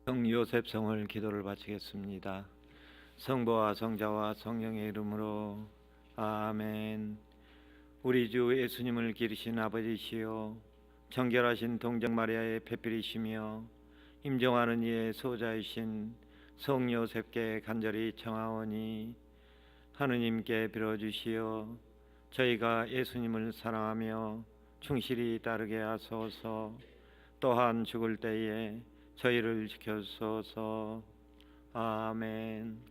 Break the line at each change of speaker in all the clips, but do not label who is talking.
성요셉성을 기도를 바치겠습니다. 성부와 성자와 성령의 이름으로 아멘. 우리 주 예수님을 기르신 아버지시여, 정결하신 동정 마리아의 배필이시며 임종하는 이의 소자이신 성요셉께 간절히 청하오니 하느님께 빌어주시어 저희가 예수님을 사랑하며 충실히 따르게 하소서. 또한 죽을 때에 저희를 지켜소서. 아멘.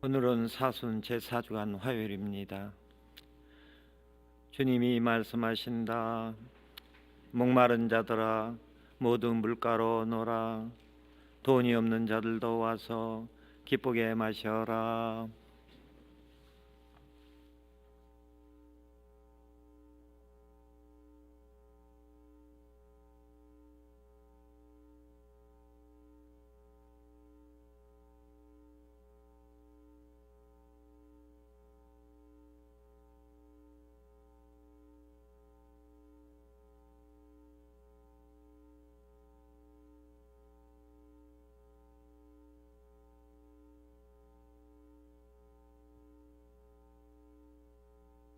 오늘은 사순 제4주간 화요일입니다. 주님이 말씀하신다. 목마른 자들아 모두 물가로 오너라. 돈이 없는 자들도 와서 기쁘게 마셔라.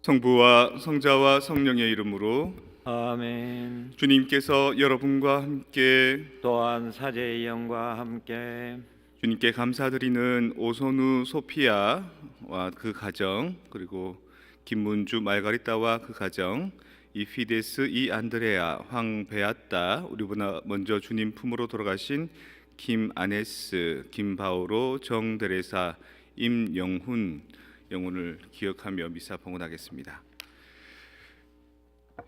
성부와 성자와 성령의 이름으로
아멘.
주님께서 여러분과 함께
또한 사제의 영과 함께
주님께 감사드리는 오선우 소피아와 그 가정, 그리고 김문주 말가리따와 그 가정, 이 피데스 이 안드레아 황베아따, 우리보다 먼저 주님 품으로 돌아가신 김아네스 김바오로 정데레사 임영훈 영혼을 기억하며 미사 봉헌하겠습니다.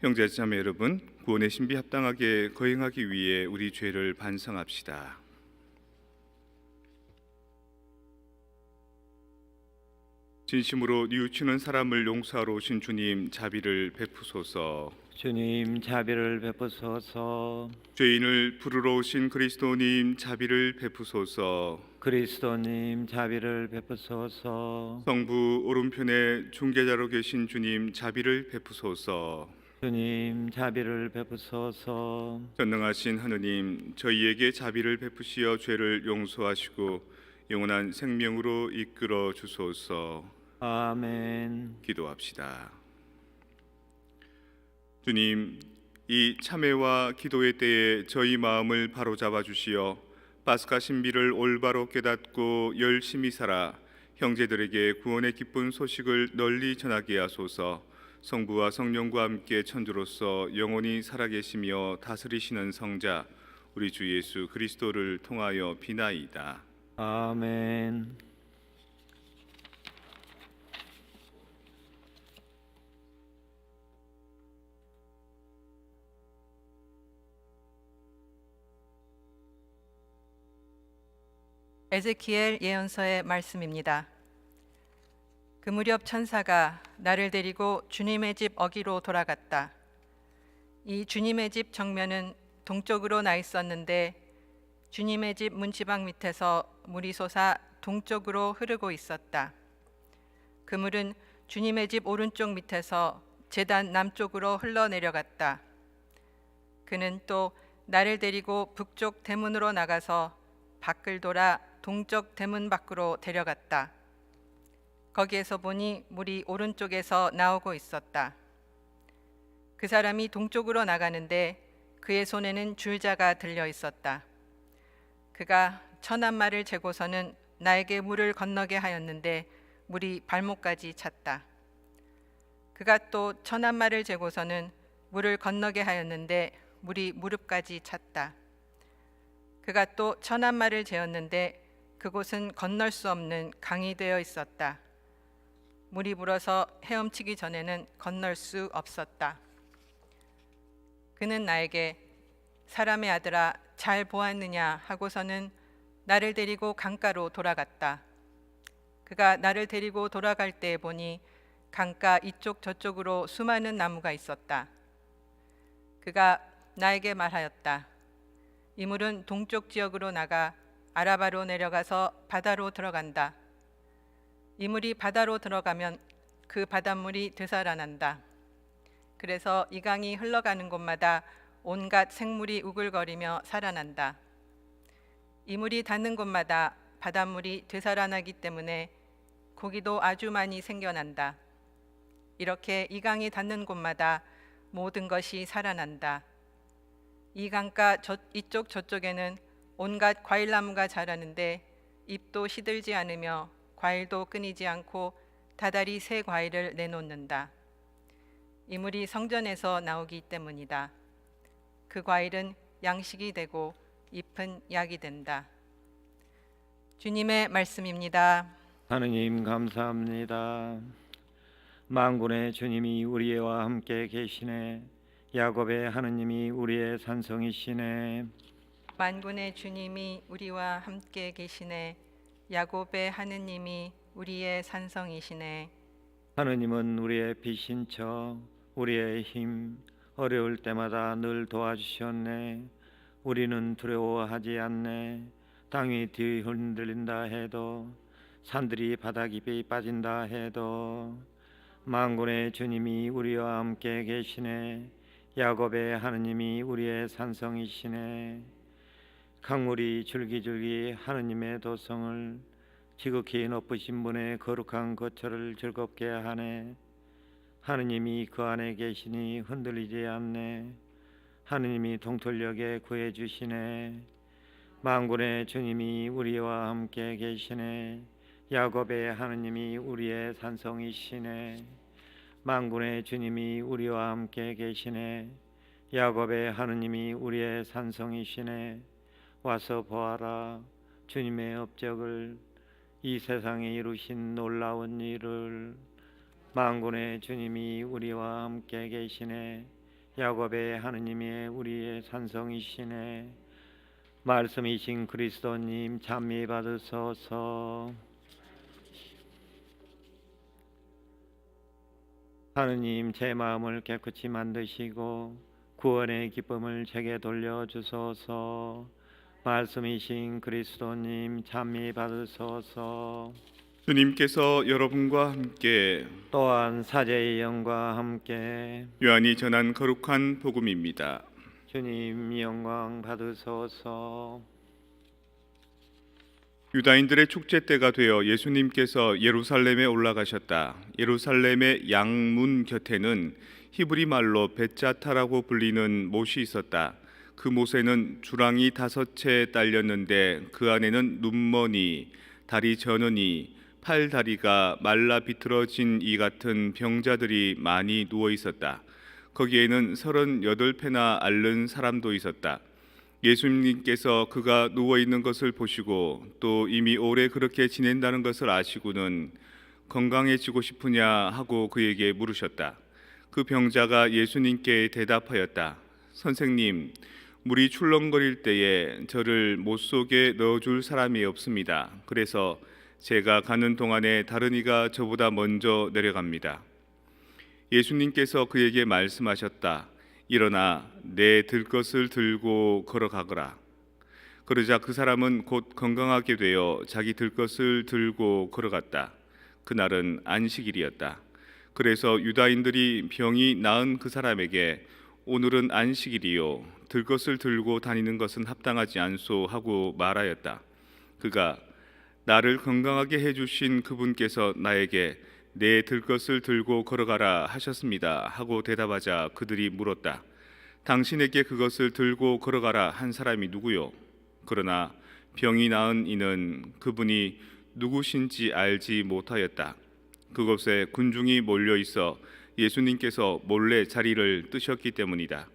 형제자매 여러분, 구원의 신비 합당하게 거행하기 위해 우리 죄를 반성합시다. 진심으로 뉘우치는 사람을 용서하러 오신 주님, 자비를 베푸소서.
주님 자비를 베푸소서.
죄인을 부르러 오신 그리스도님, 자비를 베푸소서.
그리스도님 자비를 베푸소서.
성부 오른편에 중재자로 계신 주님, 자비를 베푸소서.
주님 자비를 베푸소서.
전능하신 하느님, 저희에게 자비를 베푸시어 죄를 용서하시고 영원한 생명으로 이끌어 주소서.
아멘.
기도합시다. 주님, 이 참회와 기도의 때에 저희 마음을 바로잡아 주시어 파스카 신비를 올바로 깨닫고 열심히 살아 형제들에게 구원의 기쁜 소식을 널리 전하게 하소서. 성부와 성령과 함께 천주로서 영원히 살아계시며 다스리시는 성자 우리 주 예수 그리스도를 통하여 비나이다.
아멘.
에제키엘 예언서의 말씀입니다. 그 무렵 천사가 나를 데리고 주님의 집 어기로 돌아갔다. 이 주님의 집 정면은 동쪽으로 나 있었는데 주님의 집 문지방 밑에서 물이 솟아 동쪽으로 흐르고 있었다. 그 물은 주님의 집 오른쪽 밑에서 제단 남쪽으로 흘러내려갔다. 그는 또 나를 데리고 북쪽 대문으로 나가서 밖을 돌아 동쪽 대문 밖으로 데려갔다. 거기에서 보니 물이 오른쪽에서 나오고 있었다. 그 사람이 동쪽으로 나가는데 그의 손에는 줄자가 들려 있었다. 그가 천한 말을 재고서는 나에게 물을 건너게 하였는데 물이 발목까지 찼다. 그가 또 천한 말을 재고서는 물을 건너게 하였는데 물이 무릎까지 찼다. 그가 또 천한 말을 재었는데 그곳은 건널 수 없는 강이 되어 있었다. 물이 불어서 헤엄치기 전에는 건널 수 없었다. 그는 나에게 사람의 아들아 잘 보았느냐 하고서는 나를 데리고 강가로 돌아갔다. 그가 나를 데리고 돌아갈 때 보니 강가 이쪽 저쪽으로 수많은 나무가 있었다. 그가 나에게 말하였다. 이 물은 동쪽 지역으로 나가 아라바로 내려가서 바다로 들어간다. 이 물이 바다로 들어가면 그 바닷물이 되살아난다. 그래서 이 강이 흘러가는 곳마다 온갖 생물이 우글거리며 살아난다. 이 물이 닿는 곳마다 바닷물이 되살아나기 때문에 고기도 아주 많이 생겨난다. 이렇게 이 강이 닿는 곳마다 모든 것이 살아난다. 이 강가 이쪽 저쪽에는 온갖 과일나무가 자라는데 잎도 시들지 않으며 과일도 끊이지 않고 다달이 새 과일을 내놓는다. 이 물이 성전에서 나오기 때문이다. 그 과일은 양식이 되고 잎은 약이 된다. 주님의 말씀입니다.
하느님 감사합니다. 만군의 주님이 우리와 함께 계시네. 야곱의 하느님이 우리의 산성이시네.
만군의 주님이 우리와 함께 계시네. 야곱의 하느님이 우리의 산성이시네.
하느님은 우리의 빛인 척 우리의 힘 어려울 때마다 늘 도와주셨네. 우리는 두려워하지 않네. 땅이 뒤흔들린다 해도 산들이 바다 깊이 빠진다 해도 만군의 주님이 우리와 함께 계시네. 야곱의 하느님이 우리의 산성이시네. 강물이 줄기줄기 하느님의 도성을 지극히 높으신 분의 거룩한 거처를 즐겁게 하네. 하느님이 그 안에 계시니 흔들리지 않네. 하느님이 동틀녘에 구해주시네. 만군의 주님이 우리와 함께 계시네. 야곱의 하느님이 우리의 산성이시네. 만군의 주님이 우리와 함께 계시네. 야곱의 하느님이 우리의 산성이시네. 와서 보아라. 주님의 업적을, 이 세상에 이루신 놀라운 일을. 만군의 주님이 우리와 함께 계시네. 야곱의 하느님이 우리의 산성이시네. 말씀이신 그리스도님 찬미 받으소서. 하느님, 제 마음을 깨끗이 만드시고 구원의 기쁨을 제게 돌려주소서. 말씀이신 그리스도님 찬미 받으소서.
주님께서 여러분과 함께
또한 사제의 영과 함께
요한이 전한 거룩한 복음입니다.
주님 영광 받으소서.
유다인들의 축제 때가 되어 예수님께서 예루살렘에 올라가셨다. 예루살렘의 양문 곁에는 히브리 말로 벳자타라고 불리는 못이 있었다. 그 못에는 주랑이 5채 딸렸는데 그 안에는 눈머니, 다리 저느니, 팔다리가 말라 비틀어진 이 같은 병자들이 많이 누워 있었다. 거기에는 38패나 앓는 사람도 있었다. 예수님께서 그가 누워 있는 것을 보시고 또 이미 오래 그렇게 지낸다는 것을 아시고는 건강해지고 싶으냐 하고 그에게 물으셨다. 그 병자가 예수님께 대답하였다. 선생님, 물이 출렁거릴 때에 저를 못 속에 넣어줄 사람이 없습니다. 그래서 제가 가는 동안에 다른 이가 저보다 먼저 내려갑니다. 예수님께서 그에게 말씀하셨다. 일어나 내 들 것을 들고 걸어가거라. 그러자 그 사람은 곧 건강하게 되어 자기 들 것을 들고 걸어갔다. 그날은 안식일이었다. 그래서 유다인들이 병이 나은 그 사람에게 오늘은 안식일이요, 들 것을 들고 다니는 것은 합당하지 않소 하고 말하였다. 그가 나를 건강하게 해주신 그분께서 나에게 내 들 것을 들고 걸어가라 하셨습니다 하고 대답하자 그들이 물었다. 당신에게 그것을 들고 걸어가라 한 사람이 누구요? 그러나 병이 나은 이는 그분이 누구신지 알지 못하였다. 그곳에 군중이 몰려 있어 예수님께서 몰래 자리를 뜨셨기 때문이다.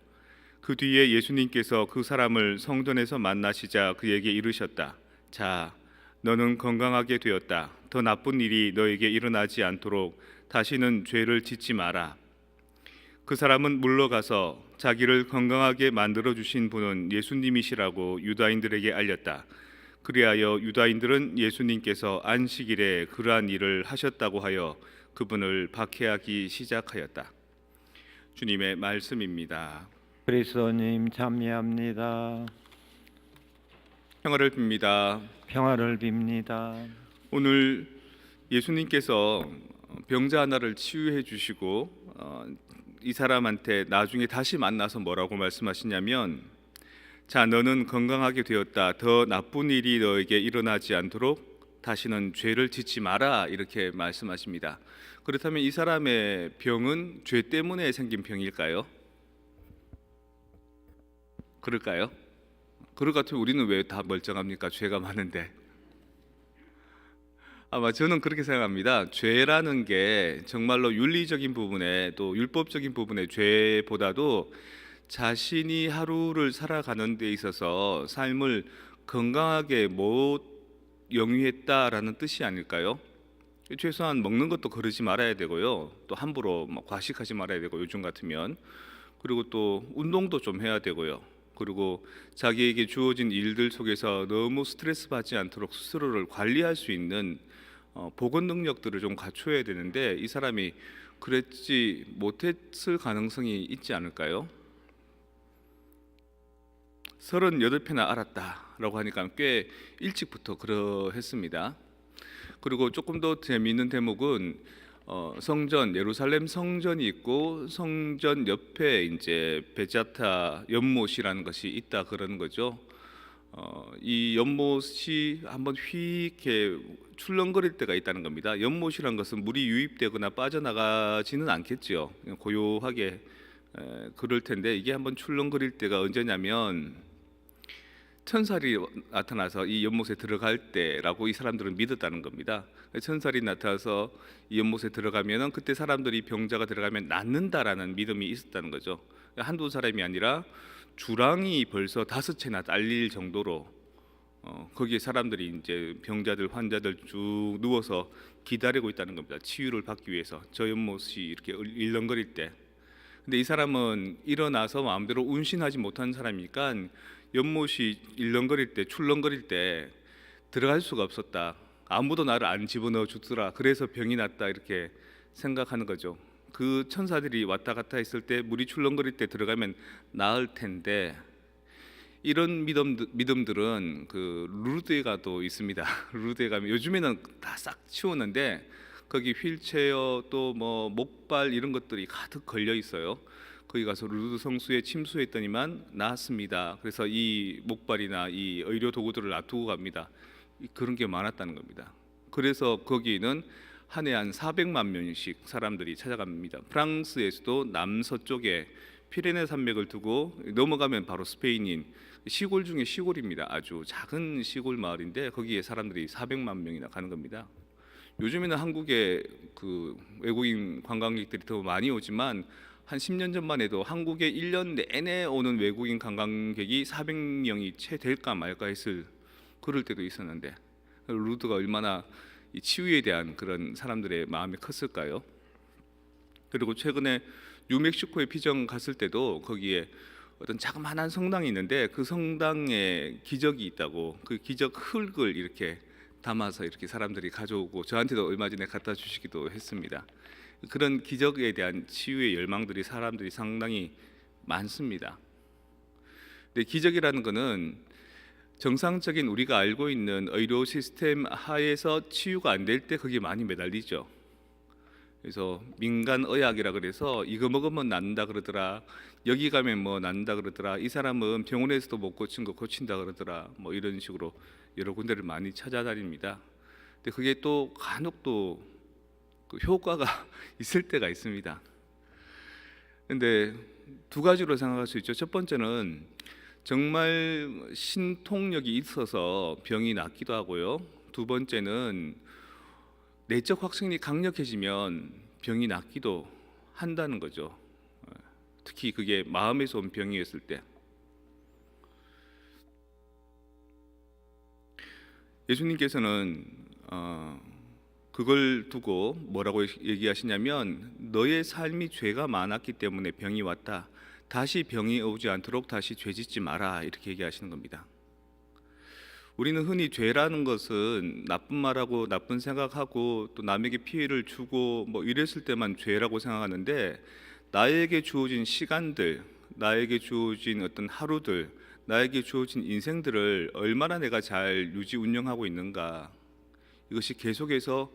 그 뒤에 예수님께서 그 사람을 성전에서 만나시자 그에게 이르셨다. 자, 너는 건강하게 되었다. 더 나쁜 일이 너에게 일어나지 않도록 다시는 죄를 짓지 마라. 그 사람은 물러가서 자기를 건강하게 만들어 주신 분은 예수님이시라고 유다인들에게 알렸다. 그리하여 유다인들은 예수님께서 안식일에 그러한 일을 하셨다고 하여 그분을 박해하기 시작하였다. 주님의 말씀입니다.
그리스도님 찬미합니다.
평화를 빕니다.
평화를 빕니다.
오늘 예수님께서 병자 하나를 치유해 주시고 이 사람한테 나중에 다시 만나서 뭐라고 말씀하시냐면, 자, 너는 건강하게 되었다. 더 나쁜 일이 너에게 일어나지 않도록 다시는 죄를 짓지 마라, 이렇게 말씀하십니다. 그렇다면 이 사람의 병은 죄 때문에 생긴 병일까요? 그럴까요? 그럴 것 같으면 우리는 왜 다 멀쩡합니까? 죄가 많은데. 아마 저는 그렇게 생각합니다. 죄라는 게 정말로 윤리적인 부분에, 또 율법적인 부분의 죄보다도 자신이 하루를 살아가는 데 있어서 삶을 건강하게 못 영위했다라는 뜻이 아닐까요? 최소한 먹는 것도 거르지 말아야 되고요, 또 함부로 과식하지 말아야 되고, 요즘 같으면, 그리고 또 운동도 좀 해야 되고요, 그리고 자기에게 주어진 일들 속에서 너무 스트레스 받지 않도록 스스로를 관리할 수 있는 보건 능력들을 좀 갖춰야 되는데, 이 사람이 그랬지 못했을 가능성이 있지 않을까요? 38회나 알았다라고 하니까 꽤 일찍부터 그러했습니다. 그리고 조금 더 재미있는 대목은 성전, 예루살렘 성전이 있고 성전 옆에 이제 베자타 연못이라는 것이 있다 그러는 거죠. 이 연못이 한번 휙 이렇게 출렁거릴 때가 있다는 겁니다. 연못이란 것은 물이 유입되거나 빠져나가지는 않겠죠. 그냥 고요하게 그럴 텐데, 이게 한번 출렁거릴 때가 언제냐면 천사리 나타나서 이 연못에 들어갈 때라고 이 사람들은 믿었다는 겁니다. 천사리 나타나서 이 연못에 들어가면은 그때 사람들이 병자가 들어가면 낫는다라는 믿음이 있었다는 거죠. 한두 사람이 아니라 주랑이 벌써 5채나 딸릴 정도로 거기에 사람들이 이제 병자들, 환자들 쭉 누워서 기다리고 있다는 겁니다. 치유를 받기 위해서. 저 연못이 이렇게 일렁거릴 때. 근데 이 사람은 일어나서 마음대로 운신하지 못한 사람이니까 연못이 일렁거릴 때, 출렁거릴 때 들어갈 수가 없었다. 아무도 나를 안 집어넣어 주더라. 그래서 병이 났다, 이렇게 생각하는 거죠. 그 천사들이 왔다 갔다 했을 때, 물이 출렁거릴 때 들어가면 나을 텐데, 이런 믿음들은 그 루르드에 가도 있습니다. 루르드에 가면 요즘에는 다 싹 치우는데 거기 휠체어 또 뭐 목발 이런 것들이 가득 걸려 있어요. 거기 가서 루르드 성수에 침수했더니만 나았습니다. 그래서 이 목발이나 이 의료 도구들을 놔두고 갑니다. 그런 게 많았다는 겁니다. 그래서 거기는 한 해 한 400만 명씩 사람들이 찾아갑니다. 프랑스에서도 남서쪽에 피레네 산맥을 두고 넘어가면 바로 스페인인 시골 중에 시골입니다. 아주 작은 시골 마을인데 거기에 사람들이 400만 명이나 가는 겁니다. 요즘에는 한국에 그 외국인 관광객들이 더 많이 오지만 한 10년 전만 해도 한국에 1년 내내 오는 외국인 관광객이 400명이 채 될까 말까 했을 그럴 때도 있었는데, 루드가 얼마나 이 치유에 대한 그런 사람들의 마음이 컸을까요? 그리고 최근에 뉴멕시코에 피정 갔을 때도 거기에 어떤 자그마한 성당이 있는데 그 성당에 기적이 있다고, 그 기적 흙을 이렇게 담아서 이렇게 사람들이 가져오고 저한테도 얼마 전에 갖다 주시기도 했습니다. 그런 기적에 대한 치유의 열망들이 사람들이 상당히 많습니다. 근데 기적이라는 것은 정상적인 우리가 알고 있는 의료 시스템 하에서 치유가 안 될 때 거기에 많이 매달리죠. 그래서 민간 의학이라 그래서 이거 먹으면 낫는다 그러더라, 여기 가면 뭐 낫는다 그러더라, 이 사람은 병원에서도 못 고친 거 고친다 그러더라, 뭐 이런 식으로 여러 군데를 많이 찾아다닙니다. 근데 그게 또 간혹 또 그 효과가 있을 때가 있습니다. 근데 두 가지로 생각할 수 있죠. 첫 번째는 정말 신통력이 있어서 병이 낫기도 하고요. 두 번째는 내적 확신이 강력해지면 병이 낫기도 한다는 거죠. 특히 그게 마음에서 온 병이었을 때. 예수님께서는 그걸 두고 뭐라고 얘기하시냐면, 너의 삶이 죄가 많았기 때문에 병이 왔다. 다시 병이 오지 않도록 다시 죄짓지 마라, 이렇게 얘기하시는 겁니다. 우리는 흔히 죄라는 것은 나쁜 말하고 나쁜 생각하고 또 남에게 피해를 주고 뭐 이랬을 때만 죄라고 생각하는데, 나에게 주어진 시간들, 나에게 주어진 어떤 하루들, 나에게 주어진 인생들을 얼마나 내가 잘 유지 운영하고 있는가, 이것이 계속해서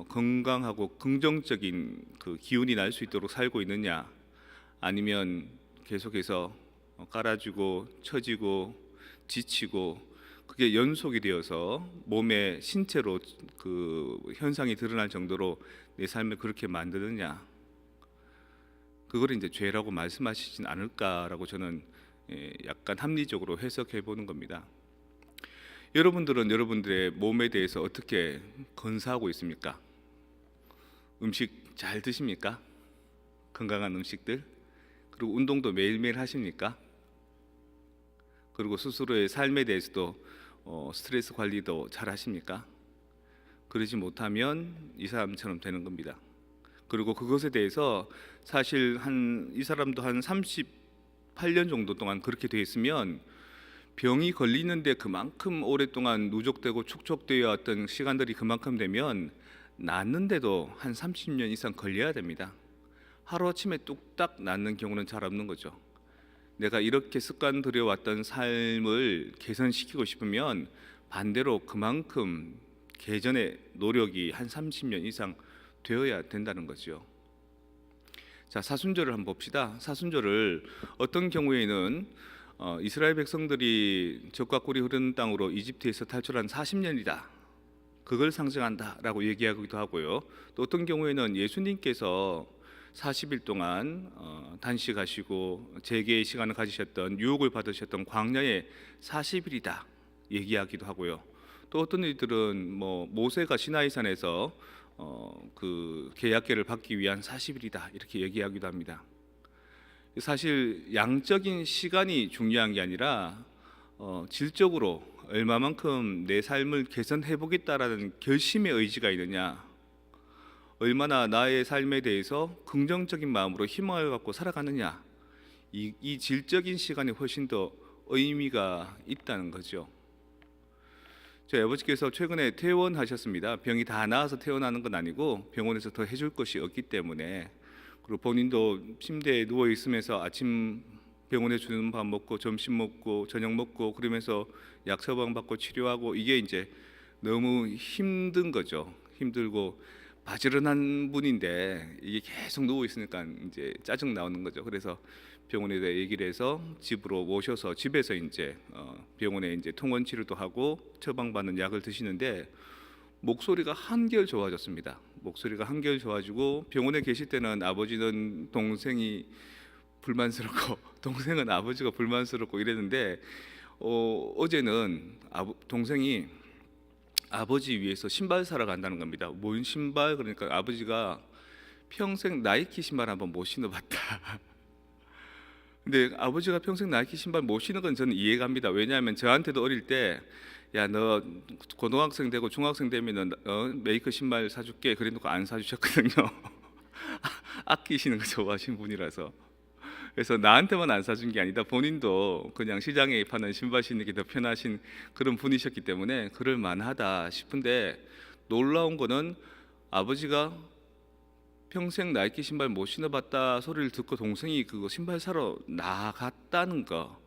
건강하고 긍정적인 그 기운이 날 수 있도록 살고 있느냐, 아니면 계속해서 깔아주고 처지고 지치고 그게 연속이 되어서 몸의 신체로 그 현상이 드러날 정도로 내 삶을 그렇게 만드느냐, 그걸 이제 죄라고 말씀하시진 않을까라고 저는 약간 합리적으로 해석해 보는 겁니다. 여러분들은 여러분들의 몸에 대해서 어떻게 건사하고 있습니까? 음식 잘 드십니까? 건강한 음식들? 그리고 운동도 매일매일 하십니까? 그리고 스스로의 삶에 대해서도 스트레스 관리도 잘 하십니까? 그러지 못하면 이 사람처럼 되는 겁니다. 그리고 그것에 대해서 사실 이 사람도 한 38년 정도 동안 그렇게 돼 있으면 병이 걸리는데 그만큼 오랫동안 누적되고 축적되어 왔던 시간들이 그만큼 되면 낫는데도 한 30년 이상 걸려야 됩니다. 하루아침에 뚝딱 낫는 경우는 잘 없는 거죠. 내가 이렇게 습관 들여왔던 삶을 개선시키고 싶으면 반대로 그만큼 개전의 노력이 한 30년 이상 되어야 된다는 거죠. 자, 사순절을 한번 봅시다. 사순절을 어떤 경우에는 이스라엘 백성들이 적과 꿀이 흐르는 땅으로 이집트에서 탈출한 40년이다, 그걸 상징한다라고 얘기하기도 하고요. 또 어떤 경우에는 예수님께서 40일 동안 단식하시고 재개의 시간을 가지셨던, 유혹을 받으셨던 광야의 40일이다 얘기하기도 하고요. 또 어떤 이들은 뭐 모세가 시나이산에서 그 계약계를 받기 위한 40일이다 이렇게 얘기하기도 합니다. 사실 양적인 시간이 중요한 게 아니라 질적으로 얼마만큼 내 삶을 개선해 보겠다라는 결심의 의지가 있느냐, 얼마나 나의 삶에 대해서 긍정적인 마음으로 희망을 갖고 살아가느냐, 이 질적인 시간이 훨씬 더 의미가 있다는 거죠. 저희 아버지께서 최근에 퇴원하셨습니다. 병이 다 나아서 퇴원하는 건 아니고 병원에서 더 해줄 것이 없기 때문에, 그리고 본인도 침대에 누워 있으면서 아침 병원에 주는 밥 먹고 점심 먹고 저녁 먹고 그러면서 약 처방 받고 치료하고, 이게 이제 너무 힘든 거죠. 힘들고 바지런한 분인데 이게 계속 누워 있으니까 이제 짜증 나오는 거죠. 그래서 병원에다 얘기를 해서 집으로 모셔서 집에서 이제 병원에 이제 통원 치료도 하고 처방받는 약을 드시는데 목소리가 한결 좋아졌습니다. 목소리가 한결 좋아지고, 병원에 계실 때는 아버지는 동생이 불만스럽고 동생은 아버지가 불만스럽고 이랬는데 어제는 동생이 아버지 위해서 신발 사러 간다는 겁니다. 뭔 신발? 그러니까 아버지가 평생 나이키 신발 한번 못 신어봤다. 근데 아버지가 평생 나이키 신발 못 신는 건 저는 이해갑니다. 왜냐하면 저한테도 어릴 때 야, 너 고등학생 되고 중학생 되면은 메이커 신발 사줄게 그래놓고 안 사주셨거든요. 아끼시는 거 좋아하시는 분이라서. 그래서 나한테만 안 사준 게 아니다, 본인도 그냥 시장에 파는 신발 신는 게 더 편하신 그런 분이셨기 때문에 그럴 만하다 싶은데, 놀라운 거는 아버지가 평생 나이키 신발 못 신어봤다 소리를 듣고 동생이 그거 신발 사러 나갔다는 거,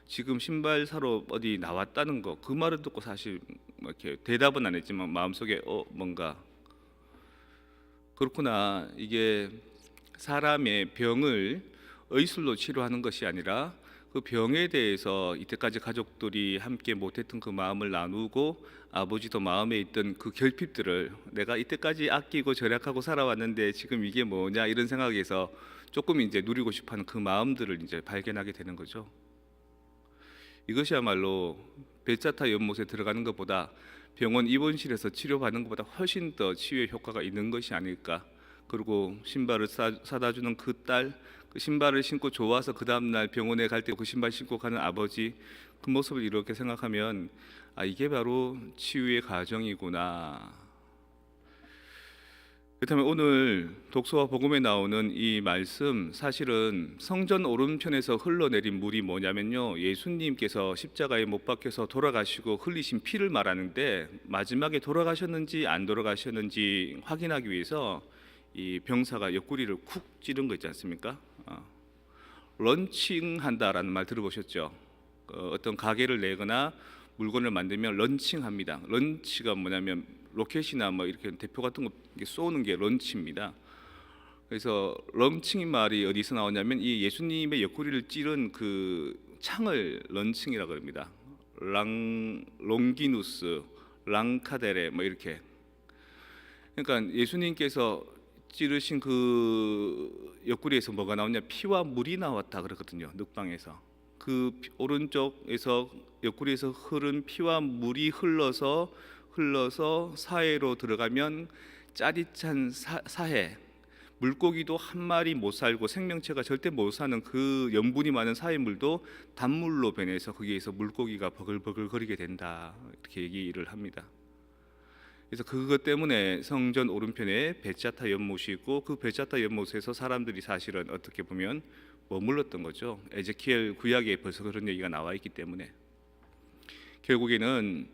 지금 신발 사러 어디 나왔다는 거, 그 말을 듣고 사실 뭐 이렇게 대답은 안 했지만 마음속에 뭔가 그렇구나, 이게 사람의 병을 의술로 치료하는 것이 아니라 그 병에 대해서 이때까지 가족들이 함께 못했던 그 마음을 나누고, 아버지도 마음에 있던 그 결핍들을 내가 이때까지 아끼고 절약하고 살아왔는데 지금 이게 뭐냐 이런 생각에서 조금 이제 누리고 싶어하는 그 마음들을 이제 발견하게 되는 거죠. 이것이야말로 배짜타 연못에 들어가는 것보다 병원 입원실에서 치료받는 것보다 훨씬 더 치유의 효과가 있는 것이 아닐까. 그리고 신발을 사다 주는 그 딸, 그 신발을 신고 좋아서 그 다음 날 병원에 갈 때 그 신발 신고 가는 아버지, 그 모습을 이렇게 생각하면 이게 바로 치유의 과정이구나. 그렇다면 오늘 독서와 복음에 나오는 이 말씀, 사실은 성전 오른편에서 흘러내린 물이 뭐냐면요, 예수님께서 십자가에 못 박혀서 돌아가시고 흘리신 피를 말하는데, 마지막에 돌아가셨는지 안 돌아가셨는지 확인하기 위해서 이 병사가 옆구리를 쿡 찌른 거 있지 않습니까? 런칭한다라는 말 들어보셨죠? 어떤 가게를 내거나 물건을 만들면 런칭합니다. 런치가 뭐냐면 로켓이나 뭐 이렇게 대표 같은 거 쏘는 게 런치입니다. 그래서 런칭인 말이 어디서 나오냐면 이 예수님의 옆구리를 찌른 그 창을 런칭이라고 합니다. 롱기누스, 랑카데레 뭐 이렇게. 그러니까 예수님께서 찌르신 그 옆구리에서 뭐가 나오냐, 피와 물이 나왔다 그러거든요. 늑방에서 그 오른쪽에서 옆구리에서 흐른 피와 물이 흘러서 사해로 들어가면 짜릿한 사해, 물고기도 한 마리 못 살고 생명체가 절대 못 사는 그 염분이 많은 사해물도 단물로 변해서 거기에서 물고기가 버글버글 거리게 된다, 이렇게 얘기를 합니다. 그래서 그것 때문에 성전 오른편에 베자타 연못이 있고, 그 베자타 연못에서 사람들이 사실은 어떻게 보면 머물렀던 거죠. 에제키엘 구약에 벌써 그런 얘기가 나와 있기 때문에 결국에는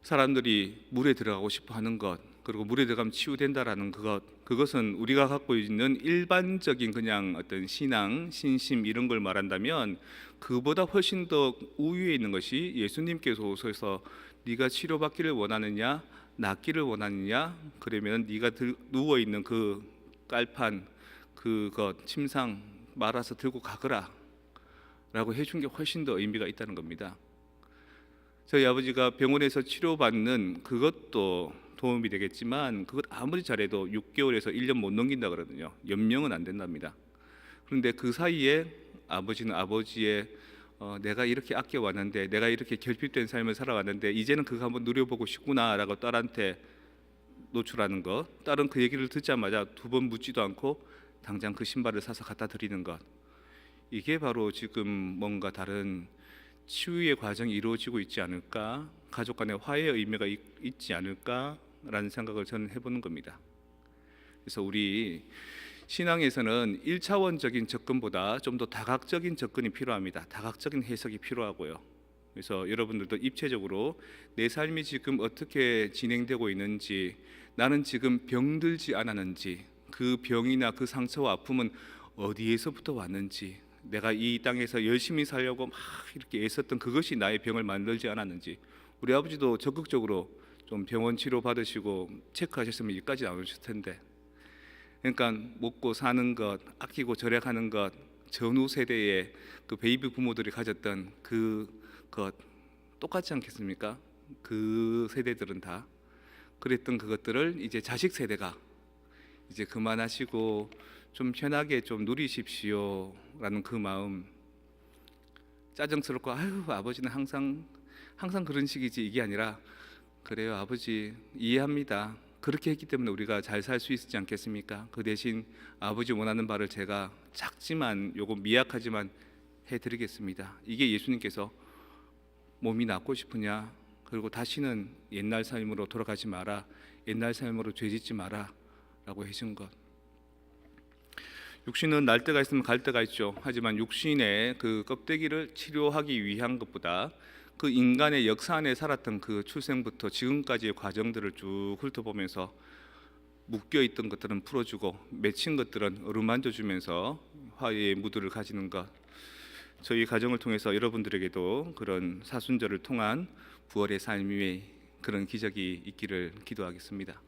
사람들이 물에 들어가고 싶어 하는 것, 그리고 물에 들어가면 치유된다라는 그것은 우리가 갖고 있는 일반적인 그냥 어떤 신앙, 신심 이런 걸 말한다면, 그보다 훨씬 더 우위에 있는 것이 예수님께서 오셔서 네가 치료받기를 원하느냐, 낫기를 원하느냐, 그러면 네가 누워 있는 그 깔판, 그것 침상 말아서 들고 가거라 라고 해준 게 훨씬 더 의미가 있다는 겁니다. 저희 아버지가 병원에서 치료받는 그것도 도움이 되겠지만, 그것 아무리 잘해도 6개월에서 1년 못 넘긴다 그러거든요. 연명은 안 된답니다. 그런데 그 사이에 아버지는 아버지의 내가 이렇게 아껴왔는데, 내가 이렇게 결핍된 삶을 살아왔는데 이제는 그거 한번 누려보고 싶구나라고 딸한테 노출하는 것, 딸은 그 얘기를 듣자마자 두 번 묻지도 않고 당장 그 신발을 사서 갖다 드리는 것, 이게 바로 지금 뭔가 다른 치유의 과정이 이루어지고 있지 않을까, 가족 간의 화해의 의미가 있지 않을까라는 생각을 저는 해보는 겁니다. 그래서 우리 신앙에서는 1차원적인 접근보다 좀 더 다각적인 접근이 필요합니다. 다각적인 해석이 필요하고요. 그래서 여러분들도 입체적으로 내 삶이 지금 어떻게 진행되고 있는지, 나는 지금 병들지 않았는지, 그 병이나 그 상처와 아픔은 어디에서부터 왔는지, 내가 이 땅에서 열심히 살려고 막 이렇게 애썼던 그것이 나의 병을 만들지 않았는지. 우리 아버지도 적극적으로 좀 병원 치료 받으시고 체크하셨으면 여기까지 나오셨을 텐데, 그러니까 먹고 사는 것, 아끼고 절약하는 것, 전후 세대의 그 베이비 부모들이 가졌던 그것 똑같지 않겠습니까? 그 세대들은 다 그랬던 그것들을 이제 자식 세대가 이제 그만하시고 좀 편하게 좀 누리십시오라는 그 마음, 짜증스럽고 아유 아버지는 항상 그런 식이지, 이게 아니라 그래요 아버지 이해합니다, 그렇게 했기 때문에 우리가 잘 살 수 있지 않겠습니까? 그 대신 아버지 원하는 바를 제가 작지만 요거 미약하지만 해드리겠습니다. 이게 예수님께서 몸이 낫고 싶으냐, 그리고 다시는 옛날 삶으로 돌아가지 마라, 옛날 삶으로 죄짓지 마라 라고 해준 것. 육신은 날 때가 있으면 갈 때가 있죠. 하지만 육신의 그 껍데기를 치료하기 위한 것보다 그 인간의 역사 안에 살았던 그 출생부터 지금까지의 과정들을 쭉 훑어보면서 묶여있던 것들은 풀어주고 맺힌 것들은 어루만져주면서 화해의 무드를 가지는 것, 저희 가정을 통해서 여러분들에게도 그런 사순절을 통한 부활의 삶의 그런 기적이 있기를 기도하겠습니다.